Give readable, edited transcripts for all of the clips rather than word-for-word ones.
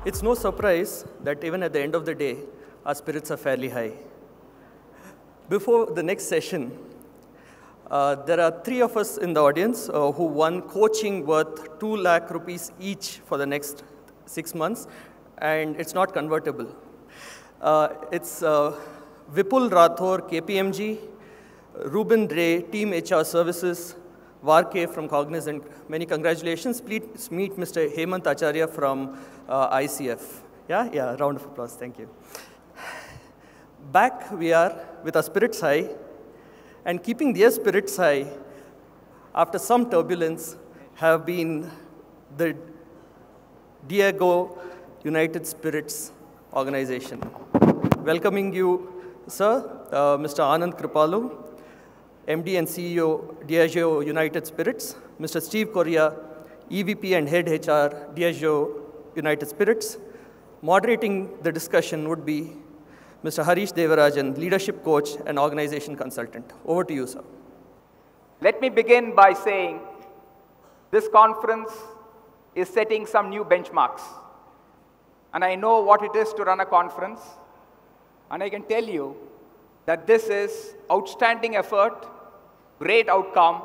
It's no surprise that even at the end of the day, our spirits are fairly high. Before the next session, there are 3 of us in the audience who won coaching worth 2 lakh rupees each for the next 6 months, and it's not convertible. It's Vipul Rathore, KPMG, Ruben Ray, Team HR Services, Varke from Cognizant. Many congratulations. Please meet Mr. Hemant Acharya from ICF. Yeah, round of applause. Thank you. Back we are with our spirits high, and keeping their spirits high after some turbulence have been the Diageo United Spirits organization. Welcoming you, sir, Mr. Anand Kripalu, MD and CEO, Diageo United Spirits, Mr. Steve Correa, EVP and Head HR, Diageo United Spirits. Moderating the discussion would be Mr. Harish Devarajan, Leadership Coach and Organization Consultant. Over to you, sir. Let me begin by saying this conference is setting some new benchmarks. And I know what it is to run a conference. And I can tell you that this is outstanding effort, great outcome,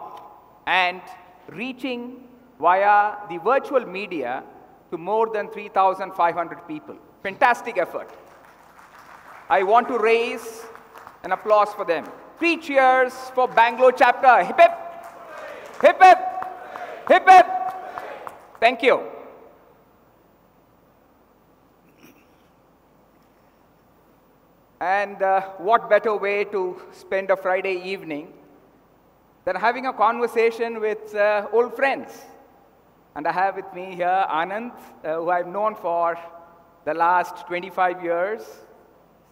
and reaching via the virtual media to more than 3,500 people. Fantastic effort. I want to raise an applause for them. 3 cheers for Bangalore chapter. Hip hip. Hip hip. Hip hip. Thank you. And what better way to spend a Friday evening than having a conversation with old friends. And I have with me here Anand, who I've known for the last 25 years.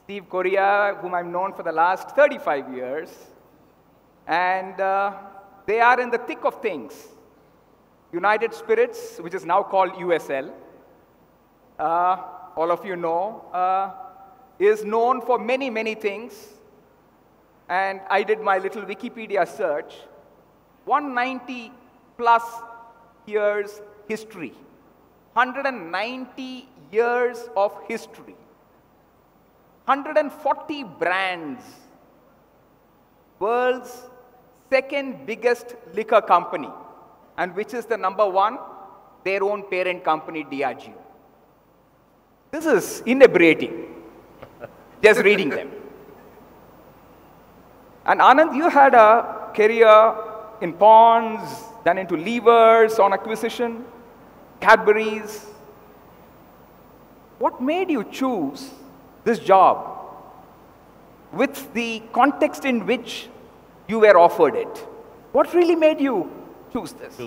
Steve Correa, whom I've known for the last 35 years. And they are in the thick of things. United Spirits, which is now called USL, all of you know, is known for many, many things. And I did my little Wikipedia search. 190 plus years history. 190 years of history. 140 brands. World's second biggest liquor company. And which is the #1? Their own parent company, Diageo. This is inebriating. Just reading them. And Anand, you had a career in ponds, then into levers on acquisition, Cadbury's. What made you choose this job with the context in which you were offered it? What really made you choose this?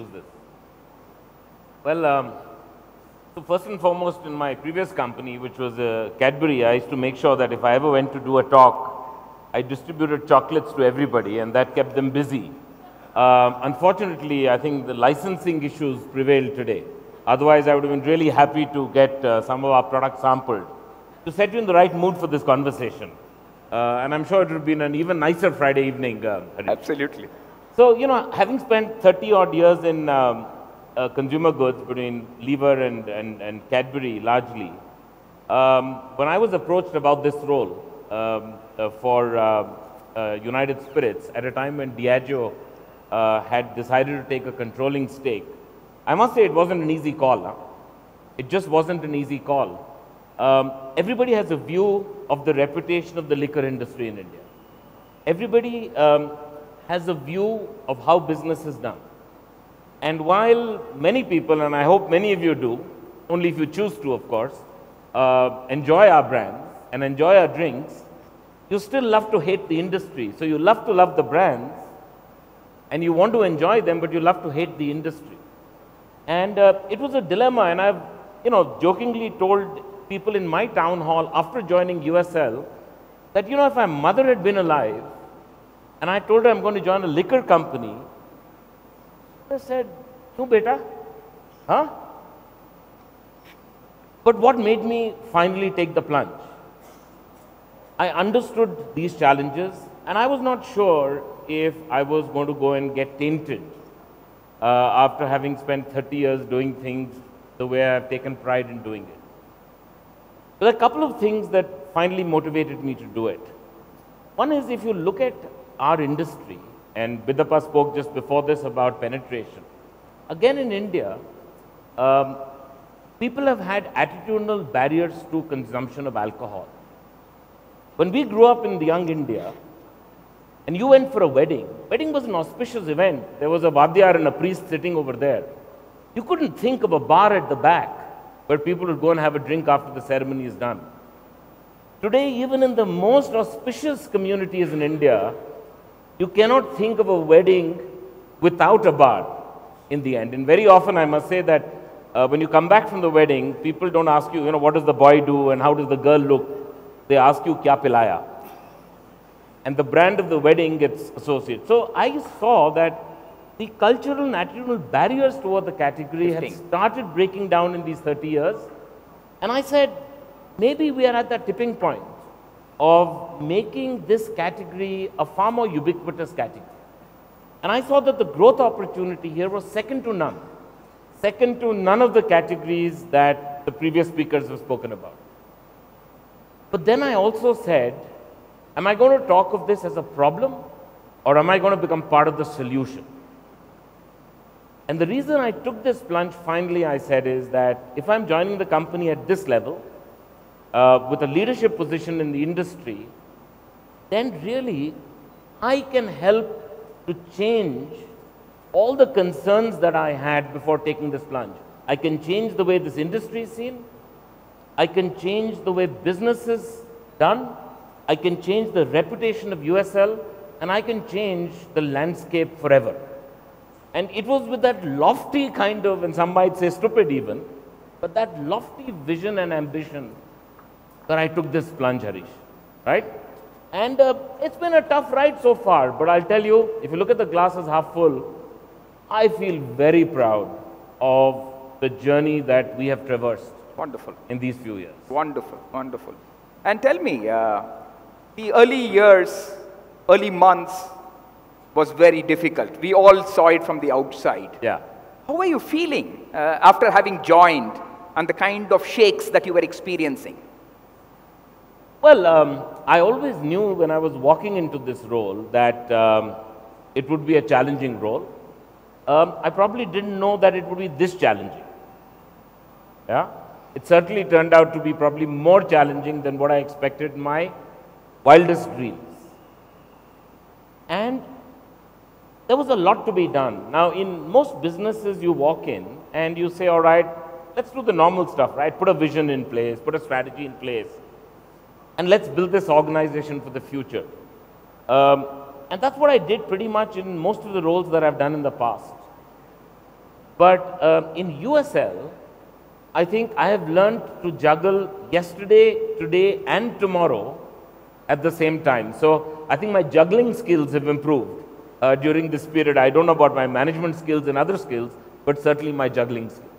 Well, so first and foremost, in my previous company, which was Cadbury, I used to make sure that if I ever went to do a talk, I distributed chocolates to everybody, and that kept them busy. Unfortunately, I think the licensing issues prevailed today. Otherwise, I would have been really happy to get some of our products sampled to set you in the right mood for this conversation. And I'm sure it would have been an even nicer Friday evening. Harish. Absolutely. So, you know, having spent 30-odd years in consumer goods between Lever and Cadbury largely, when I was approached about this role for United Spirits at a time when Diageo had decided to take a controlling stake, I must say it wasn't an easy call. Huh? It just wasn't an easy call. Everybody has a view of the reputation of the liquor industry in India. Everybody has a view of how business is done. And while many people, and I hope many of you do, only if you choose to, of course, enjoy our brands and enjoy our drinks, you still love to hate the industry. So you love to love the brands, and you want to enjoy them, but you love to hate the industry. And it was a dilemma, and I've, jokingly told people in my town hall after joining USL that, if my mother had been alive, and I told her I'm going to join a liquor company, I said, "No, beta, huh?" But what made me finally take the plunge? I understood these challenges, and I was not sure if I was going to go and get tainted after having spent 30 years doing things the way I've taken pride in doing it. There are a couple of things that finally motivated me to do it. One is, if you look at our industry, and Bidappa spoke just before this about penetration. Again, in India, people have had attitudinal barriers to consumption of alcohol. When we grew up in the young India, and you went for a wedding was an auspicious event. There was a vadyar and a priest sitting over there. You couldn't think of a bar at the back where people would go and have a drink after the ceremony is done. Today, even in the most auspicious communities in India, you cannot think of a wedding without a bar in the end. And very often, I must say that when you come back from the wedding, people don't ask you, what does the boy do and how does the girl look? They ask you, kya pilaya? And the brand of the wedding gets associated. So I saw that the cultural and attitudinal barriers toward the category had started breaking down in these 30 years. And I said, maybe we are at that tipping point of making this category a far more ubiquitous category. And I saw that the growth opportunity here was second to none. Second to none of the categories that the previous speakers have spoken about. But then I also said, am I going to talk of this as a problem, or am I going to become part of the solution? And the reason I took this plunge, finally, I said, is that if I'm joining the company at this level, with a leadership position in the industry, then really I can help to change all the concerns that I had before taking this plunge. I can change the way this industry is seen. I can change the way business is done. I can change the reputation of USL, and I can change the landscape forever. And it was with that lofty kind of, and some might say stupid even, but that lofty vision and ambition that I took this plunge, Harish, right? And it's been a tough ride so far, but I'll tell you, if you look at the glass as half full, I feel very proud of the journey that we have traversed. Wonderful. In these few years. Wonderful, wonderful. And tell me, the early years, early months was very difficult. We all saw it from the outside. Yeah. How were you feeling after having joined and the kind of shakes that you were experiencing? Well, I always knew when I was walking into this role that it would be a challenging role. I probably didn't know that it would be this challenging. Yeah. It certainly turned out to be probably more challenging than what I expected in my wildest dreams. And there was a lot to be done. Now, in most businesses, you walk in and you say, all right, let's do the normal stuff, right? Put a vision in place, put a strategy in place, and let's build this organization for the future. And that's what I did pretty much in most of the roles that I've done in the past. But in USL, I think I have learned to juggle yesterday, today, and tomorrow at the same time. So I think my juggling skills have improved during this period. I don't know about my management skills and other skills, but certainly my juggling skills.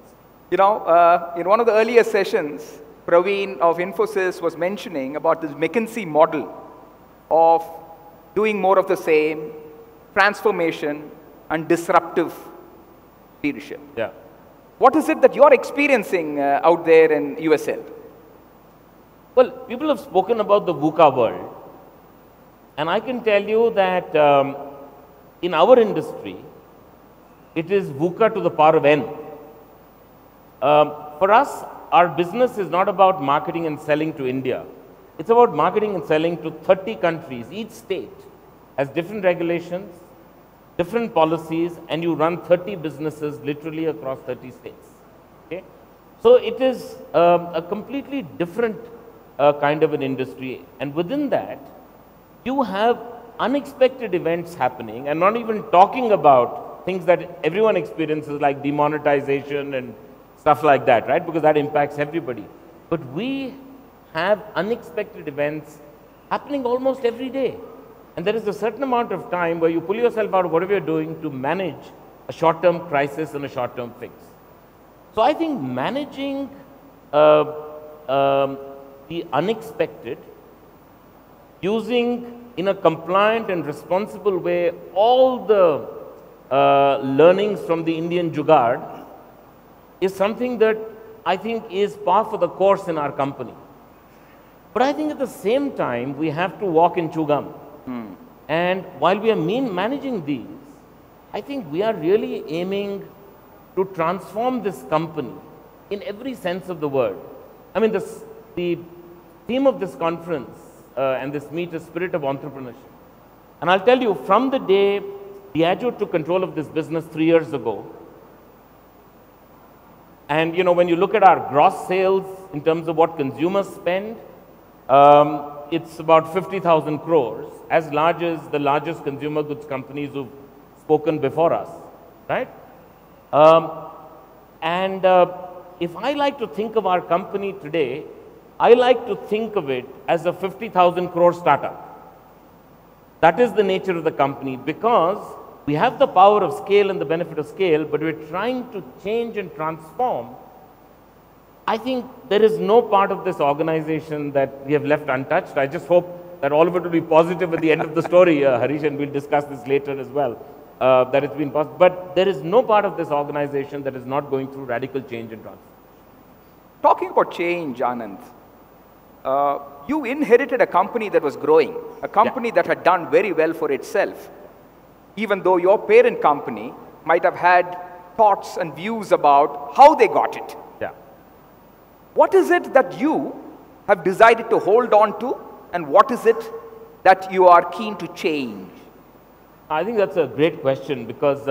You know, in one of the earlier sessions, Praveen of Infosys was mentioning about this McKinsey model of doing more of the same, transformation, and disruptive leadership. Yeah. What is it that you're experiencing out there in USL? Well, people have spoken about the VUCA world. And I can tell you that in our industry, it is VUCA to the power of N. For us, our business is not about marketing and selling to India. It's about marketing and selling to 30 countries. Each state has different regulations, different policies, and you run 30 businesses literally across 30 states. Okay? So it is a completely different kind of an industry. And within that, you have unexpected events happening, and not even talking about things that everyone experiences like demonetization and stuff like that, right? Because that impacts everybody. But we have unexpected events happening almost every day. And there is a certain amount of time where you pull yourself out of whatever you're doing to manage a short-term crisis and a short-term fix. So I think managing the unexpected, using in a compliant and responsible way all the learnings from the Indian Jugaad is something that I think is par for the course in our company. But I think at the same time, we have to walk and chew gum. And while we are managing these, I think we are really aiming to transform this company in every sense of the word. I mean, the theme of this conference and this meet is spirit of entrepreneurship. And I'll tell you, from the day Diageo took control of this business 3 years ago, and when you look at our gross sales in terms of what consumers spend, it's about 50,000 crores, as large as the largest consumer goods companies who've spoken before us, right? If I like to think of our company today, I like to think of it as a 50,000 crore startup. That is the nature of the company, because we have the power of scale and the benefit of scale, but we're trying to change and transform. I think there is no part of this organization that we have left untouched. I just hope that all of it will be positive at the end of the story, Harish, and we'll discuss this later as well, that it's been positive. But there is no part of this organization that is not going through radical change and transformation. Talking about change, Anand, you inherited a company that was growing, a company that had done very well for itself, even though your parent company might have had thoughts and views about how they got it. Yeah. What is it that you have decided to hold on to, and what is it that you are keen to change? I think that's a great question, because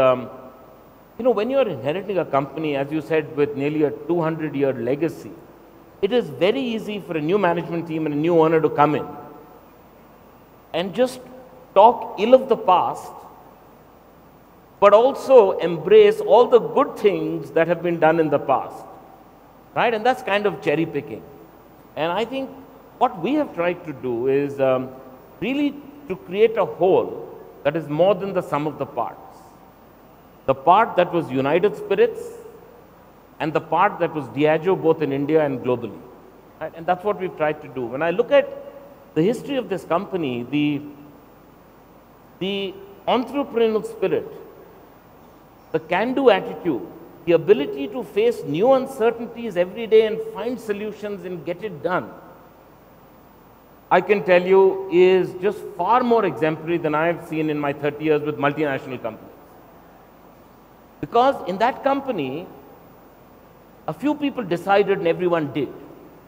when you're inheriting a company, as you said, with nearly a 200-year legacy, it is very easy for a new management team and a new owner to come in and just talk ill of the past, but also embrace all the good things that have been done in the past, right? And that's kind of cherry picking. And I think what we have tried to do is really to create a whole that is more than the sum of the parts. The part that was United Spirits and the part that was Diageo, both in India and globally. Right? And that's what we've tried to do. When I look at the history of this company, the entrepreneurial spirit, the can-do attitude, the ability to face new uncertainties every day and find solutions and get it done, I can tell you is just far more exemplary than I've seen in my 30 years with multinational companies. Because in that company, a few people decided and everyone did.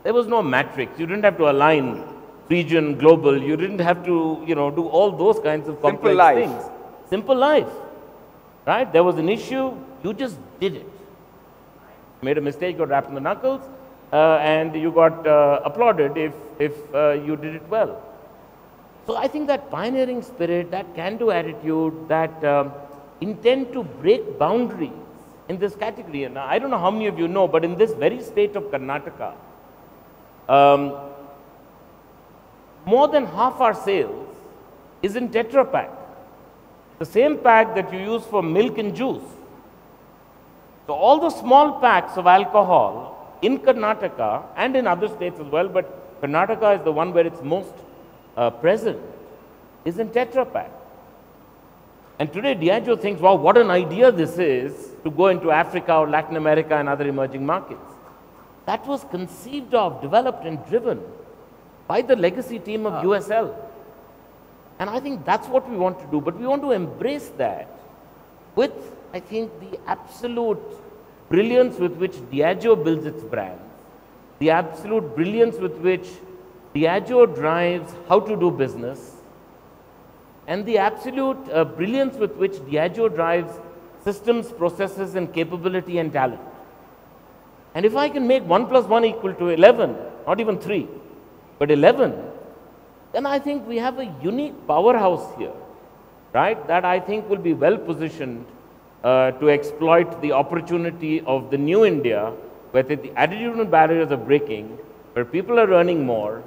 There was no matrix. You didn't have to align region, global. You didn't have to, do all those kinds of complex things. Simple life, right? There was an issue, you just did it. Made a mistake, got wrapped in the knuckles, and you got applauded if you did it well. So I think that pioneering spirit, that can-do attitude, that intent to break boundaries in this category. And I don't know how many of you know, but in this very state of Karnataka, more than half our sales is in Tetra Pak. The same pack that you use for milk and juice. So all the small packs of alcohol in Karnataka and in other states as well, but Karnataka is the one where it's most present, is in Tetra Pak. And today Diageo thinks, wow, what an idea this is to go into Africa or Latin America and other emerging markets. That was conceived of, developed and driven by the legacy team of USL. And I think that's what we want to do, but we want to embrace that with, I think, the absolute brilliance with which Diageo builds its brand, the absolute brilliance with which Diageo drives how to do business, and the absolute brilliance with which Diageo drives systems, processes, and capability and talent. And if I can make 1 + 1 = 11, not even 3, but 11, then I think we have a unique powerhouse here, right? That I think will be well positioned to exploit the opportunity of the new India, where the attitudinal barriers are breaking, where people are earning more,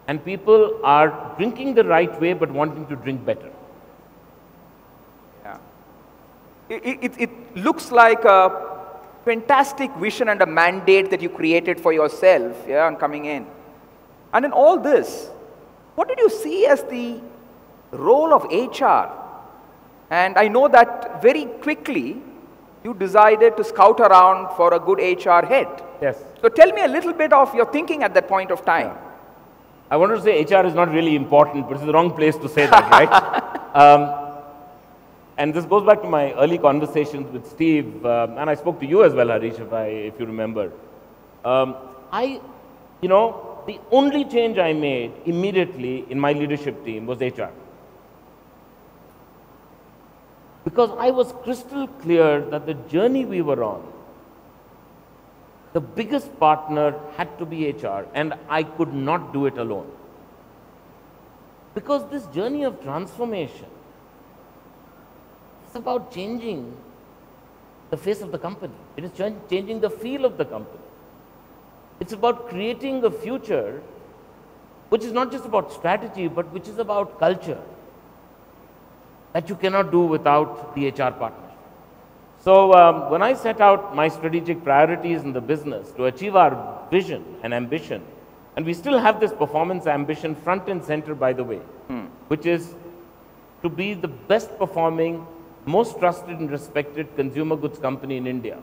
and people are drinking the right way but wanting to drink better. Yeah. It looks like a fantastic vision and a mandate that you created for yourself, yeah, on coming in. And in all this, what did you see as the role of HR? And I know that very quickly you decided to scout around for a good HR head. Yes. So tell me a little bit of your thinking at that point of time. I wanted to say HR is not really important, but it's the wrong place to say that, right? And this goes back to my early conversations with Steve, and I spoke to you as well, Harish, if you remember. The only change I made immediately in my leadership team was HR. Because I was crystal clear that the journey we were on, the biggest partner had to be HR, and I could not do it alone. Because this journey of transformation, it's about changing the face of the company. It is changing the feel of the company. It's about creating a future which is not just about strategy, but which is about culture that you cannot do without the HR partner. So when I set out my strategic priorities in the business to achieve our vision and ambition, and we still have this performance ambition front and center, by the way, which is to be the best performing, most trusted and respected consumer goods company in India.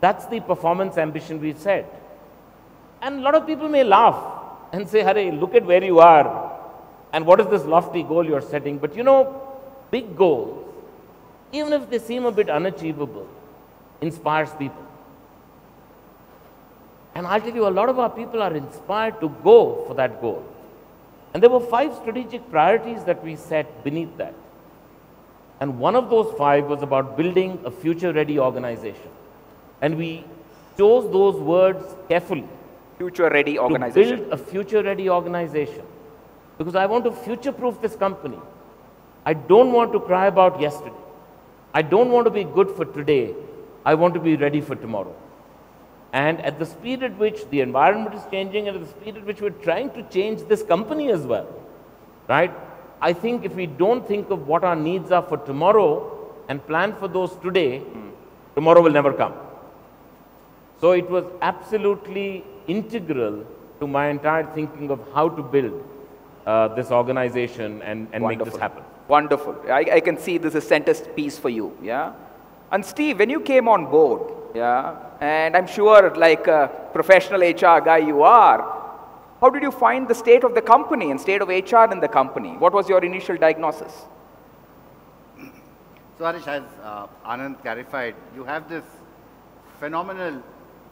That's the performance ambition we set. And a lot of people may laugh and say, Hare, look at where you are and what is this lofty goal you're setting. But you know, big goals, even if they seem a bit unachievable, inspires people. And I'll tell you, a lot of our people are inspired to go for that goal. And there were 5 strategic priorities that we set beneath that. And one of those 5 was about building a future-ready organization. And we chose those words carefully. Future-ready organization. To build a future-ready organization. Because I want to future-proof this company. I don't want to cry about yesterday. I don't want to be good for today. I want to be ready for tomorrow. And at the speed at which the environment is changing and at the speed at which we're trying to change this company as well, right? I think if we don't think of what our needs are for tomorrow and plan for those today, tomorrow will never come. So it was absolutely integral to my entire thinking of how to build this organization and make this happen. Wonderful. I can see this is centerpiece for you. Yeah. And Steve, when you came on board, yeah, and I'm sure like a professional HR guy you are, how did you find the state of the company and state of HR in the company? What was your initial diagnosis? So Harish, as Anand clarified, you have this phenomenal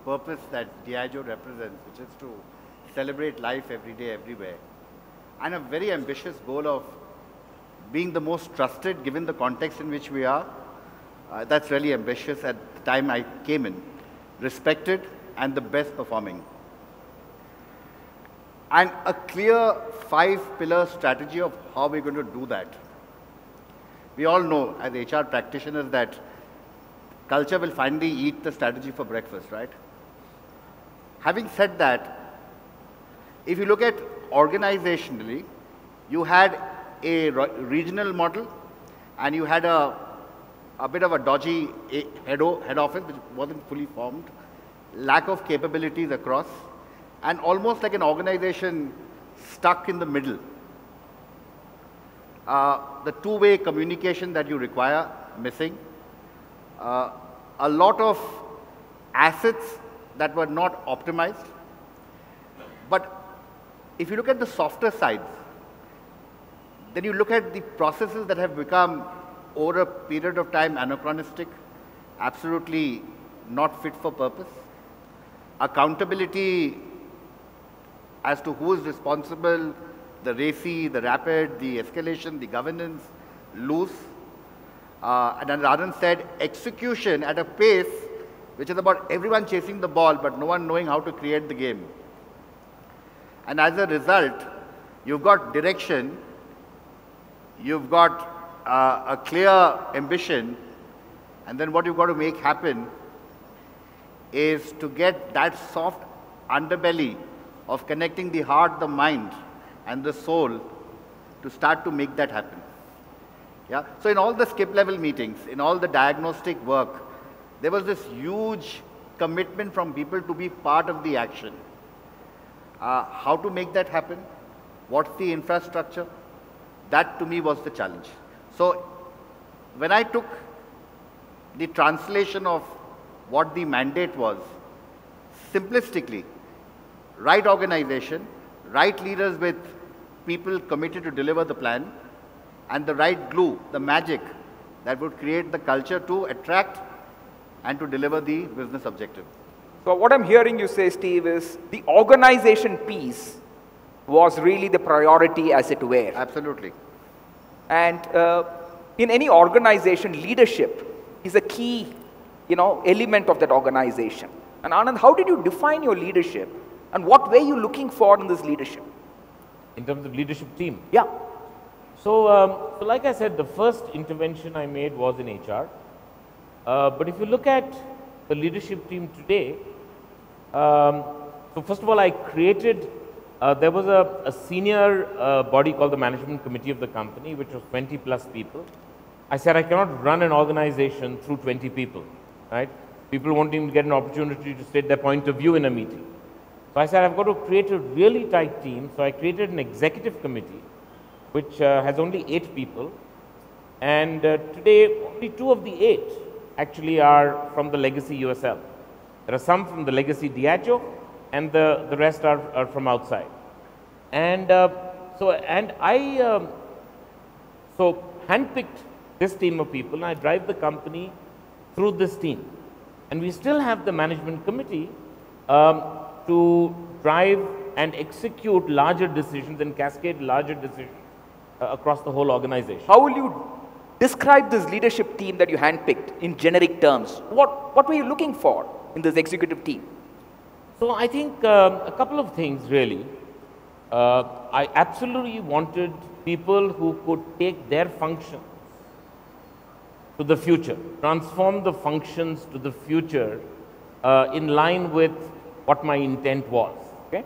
purpose that Diageo represents, which is to celebrate life every day, everywhere. And a very ambitious goal of being the most trusted, given the context in which we are. That's really ambitious at the time I came in. Respected and the best performing. And a clear 5-pillar strategy of how we're going to do that. We all know as HR practitioners that culture will finally eat the strategy for breakfast, right? Having said that, if you look at organizationally, you had a regional model and you had a bit of a dodgy head office which wasn't fully formed, lack of capabilities across, and almost like an organization stuck in the middle. The two-way communication that you require, missing. A lot of assets that were not optimized. But if you look at the softer sides, then you look at the processes that have become over a period of time anachronistic, absolutely not fit for purpose. Accountability as to who is responsible, the racy, the rapid, the escalation, the governance, loose. And as Anand said, execution at a pace which is about everyone chasing the ball but no one knowing how to create the game. And as a result, you've got direction, you've got a clear ambition, and then what you've got to make happen is to get that soft underbelly of connecting the heart, the mind, and the soul to start to make that happen. Yeah? So in all the skip level meetings, in all the diagnostic work, there was this huge commitment from people to be part of the action. How to make that happen? What's the infrastructure? That to me was the challenge. So when I took the translation of what the mandate was, simplistically, right organization, right leaders with people committed to deliver the plan, and the right glue, the magic that would create the culture to attract and to deliver the business objective. So what I'm hearing you say, Steve, is the organization piece was really the priority, as it were. Absolutely. And in any organization, leadership is a key, element of that organization. And Anand, how did you define your leadership, and what were you looking for in this leadership? In terms of leadership team? Yeah. So like I said, the first intervention I made was in HR. But if you look at the leadership team today, so first of all, I created, there was a senior body called the Management Committee of the company, which was 20 plus people. I said, I cannot run an organization through 20 people, right? People won't even get an opportunity to state their point of view in a meeting. So I said, I've got to create a really tight team. So I created an executive committee, which has only 8 people. And today, only 2 of the 8 actually are from the legacy USL. There are some from the legacy Diageo, and the rest are from outside. And I handpicked this team of people, and I drive the company through this team. And we still have the management committee to drive and execute larger decisions and cascade larger decisions across the whole organization. How will you describe this leadership team that you handpicked in generic terms? What were you looking for in this executive team? So I think a couple of things really. I absolutely wanted people who could take their functions to the future, transform the functions to the future in line with what my intent was. Okay?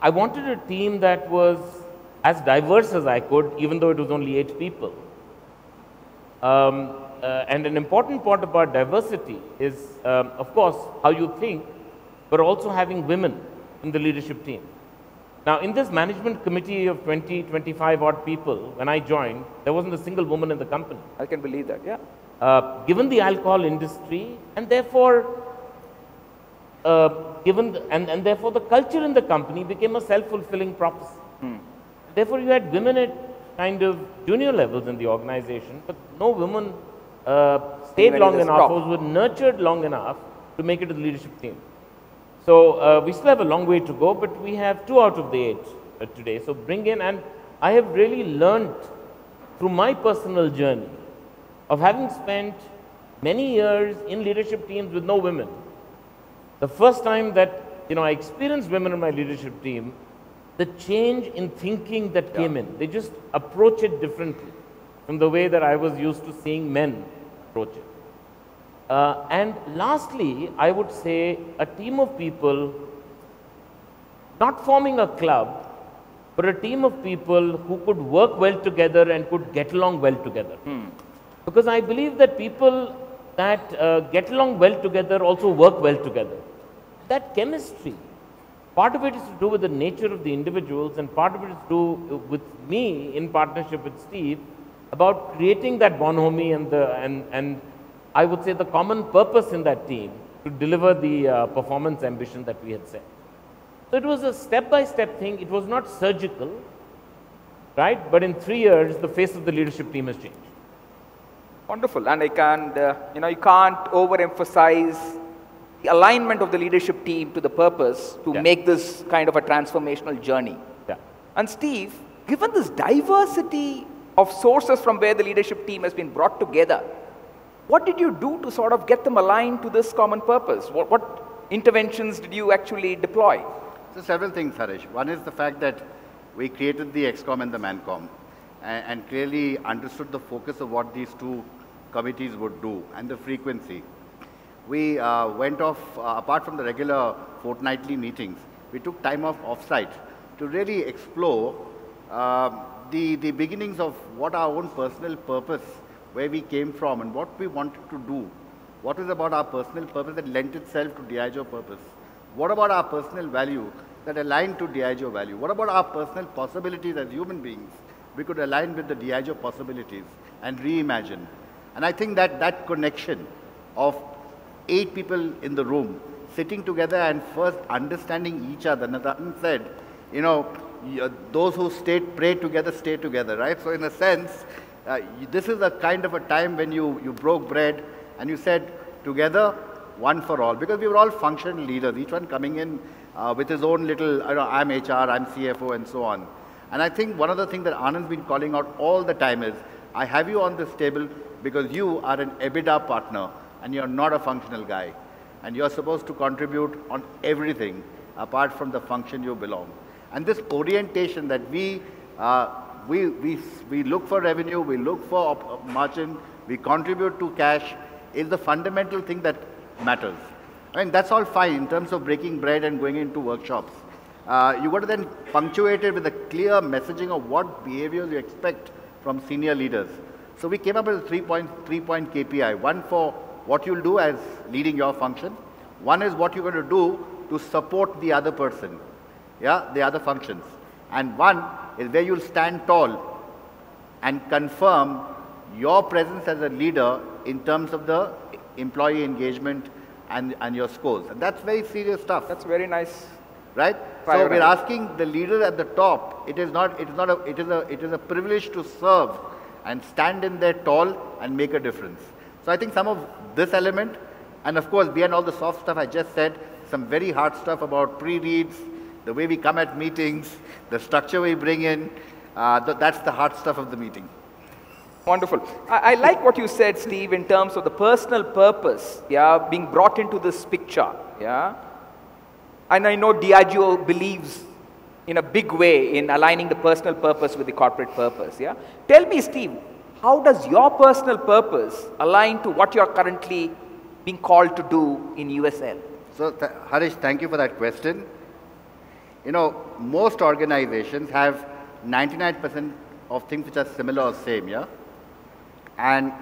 I wanted a team that was as diverse as I could, even though it was only 8 people. And an important part about diversity is, of course, how you think, but also having women in the leadership team. Now, in this management committee of 20, 25 odd people, when I joined, there wasn't a single woman in the company. I can believe that, yeah. Given the alcohol industry, and therefore, therefore the culture in the company became a self-fulfilling prophecy. Therefore, you had women at kind of junior levels in the organization, but no women stayed long enough, or were nurtured long enough to make it to the leadership team. So we still have a long way to go, but we have 2 out of the 8 today. So bring in, and I have really learned through my personal journey of having spent many years in leadership teams with no women. The first time that I experienced women in my leadership team, the change in thinking that came in, they just approach it differently from the way that I was used to seeing men approach it. And lastly, I would say a team of people, not forming a club, but a team of people who could work well together and could get along well together. Because I believe that people that get along well together also work well together. That chemistry, part of it is to do with the nature of the individuals, and part of it is to do with me in partnership with Steve about creating that bonhomie and I would say the common purpose in that team to deliver the performance ambition that we had set. So it was a step-by-step thing. It was not surgical, right? But in 3 years, the face of the leadership team has changed. Wonderful. And I can't, you can't overemphasize the alignment of the leadership team to the purpose to make this kind of a transformational journey. Yeah. And Steve, given this diversity of sources from where the leadership team has been brought together, what did you do to sort of get them aligned to this common purpose? What interventions did you actually deploy? So several things, Harish. One is the fact that we created the ExCom and the ManCom and clearly understood the focus of what these 2 committees would do and the frequency. We went off, apart from the regular fortnightly meetings, we took time off offsite to really explore the beginnings of what our own personal purpose, where we came from and what we wanted to do. What was about our personal purpose that lent itself to Diageo purpose? What about our personal value that aligned to Diageo value? What about our personal possibilities as human beings? We could align with the Diageo possibilities and reimagine. And I think that that connection of 8 people in the room sitting together and first understanding each other. And as Anand said, you know, those who pray together, stay together, right? So in a sense, this is a kind of a time when you broke bread and you said, together, one for all. Because we were all functional leaders, each one coming in with his own little, you know, I'm HR, I'm CFO, and so on. And I think one of the things that Anand's been calling out all the time is, I have you on this table because you are an EBITDA partner and you're not a functional guy. And you're supposed to contribute on everything apart from the function you belong. And this orientation that we look for revenue, we look for margin, we contribute to cash is the fundamental thing that matters. I mean, that's all fine in terms of breaking bread and going into workshops. You got to then punctuate it with a clear messaging of what behaviors you expect from senior leaders. So we came up with a three-point KPI. One for what you'll do as leading your function. One is what you're going to do to support the other person, yeah, the other functions. And one is where you'll stand tall and confirm your presence as a leader in terms of the employee engagement and your scores. And that's very serious stuff. That's very nice. Right? So we're asking the leader at the top, it is a privilege to serve and stand in there tall and make a difference. So I think some of this element, and of course beyond all the soft stuff I just said, some very hard stuff about pre-reads, the way we come at meetings, the structure we bring in, that's the hard stuff of the meeting. Wonderful. I like what you said, Steve, in terms of the personal purpose, yeah, being brought into this picture, yeah. And I know Diageo believes in a big way in aligning the personal purpose with the corporate purpose, yeah. Tell me, Steve, how does your personal purpose align to what you're currently being called to do in USL? So, Harish, thank you for that question. You know, most organizations have 99% of things which are similar or same, yeah? And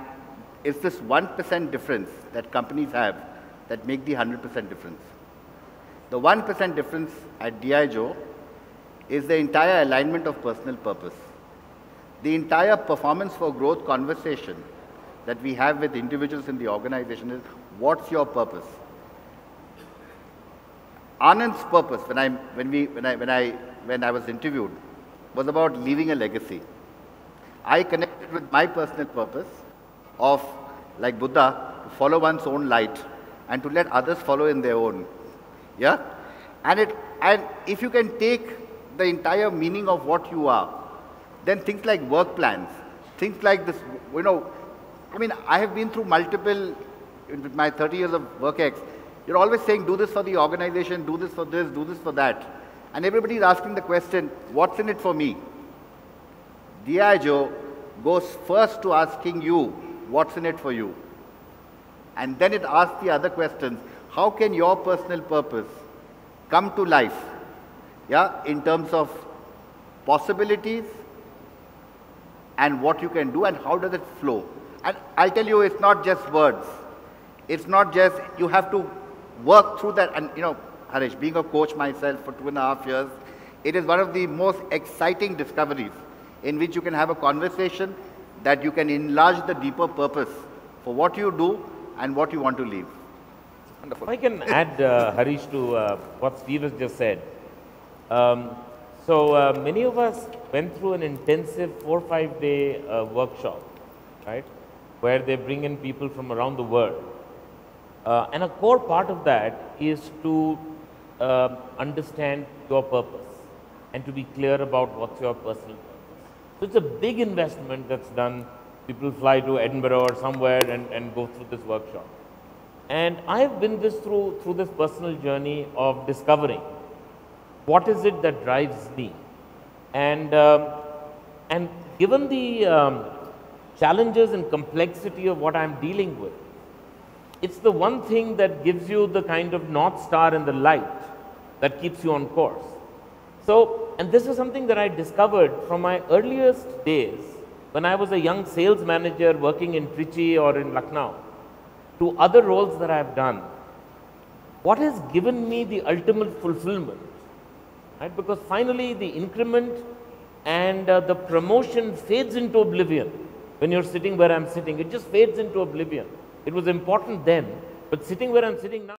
it's this 1% difference that companies have that make the 100% difference. The 1% difference at Diageo is the entire alignment of personal purpose. The entire performance for growth conversation that we have with individuals in the organization is, what's your purpose? Anand's purpose, when I was interviewed, was about leaving a legacy. I connected with my personal purpose of, like Buddha, to follow one's own light and to let others follow in their own. Yeah? And if you can take the entire meaning of what you are, then things like work plans, things like this, you know, I mean, I have been through multiple, with my 30 years of WorkX, you're always saying, do this for the organization, do this for this, do this for that. And everybody is asking the question, what's in it for me? Diageo goes first to asking you, what's in it for you? And then it asks the other questions, how can your personal purpose come to life, yeah, in terms of possibilities and what you can do and how does it flow? And I'll tell you, it's not just words. It's not just, you have to work through that. And you know, Harish, being a coach myself for 2.5 years, it is one of the most exciting discoveries in which you can have a conversation that you can enlarge the deeper purpose for what you do and what you want to leave. Wonderful. If I can add, Harish, to what Steve has just said. Many of us went through an intensive 4 or 5 day workshop, right, where they bring in people from around the world. And a core part of that is to understand your purpose and to be clear about what's your personal purpose. So it's a big investment that's done. People fly to Edinburgh or somewhere and go through this workshop. And I've been through this personal journey of discovering what is it that drives me. And given the challenges and complexity of what I'm dealing with, it's the one thing that gives you the kind of North Star and the light that keeps you on course. So, and this is something that I discovered from my earliest days when I was a young sales manager working in Trichy or in Lucknow, to other roles that I've done. What has given me the ultimate fulfillment, right? Because finally the increment and the promotion fades into oblivion when you're sitting where I'm sitting. It just fades into oblivion. It was important then, but sitting where I'm sitting now,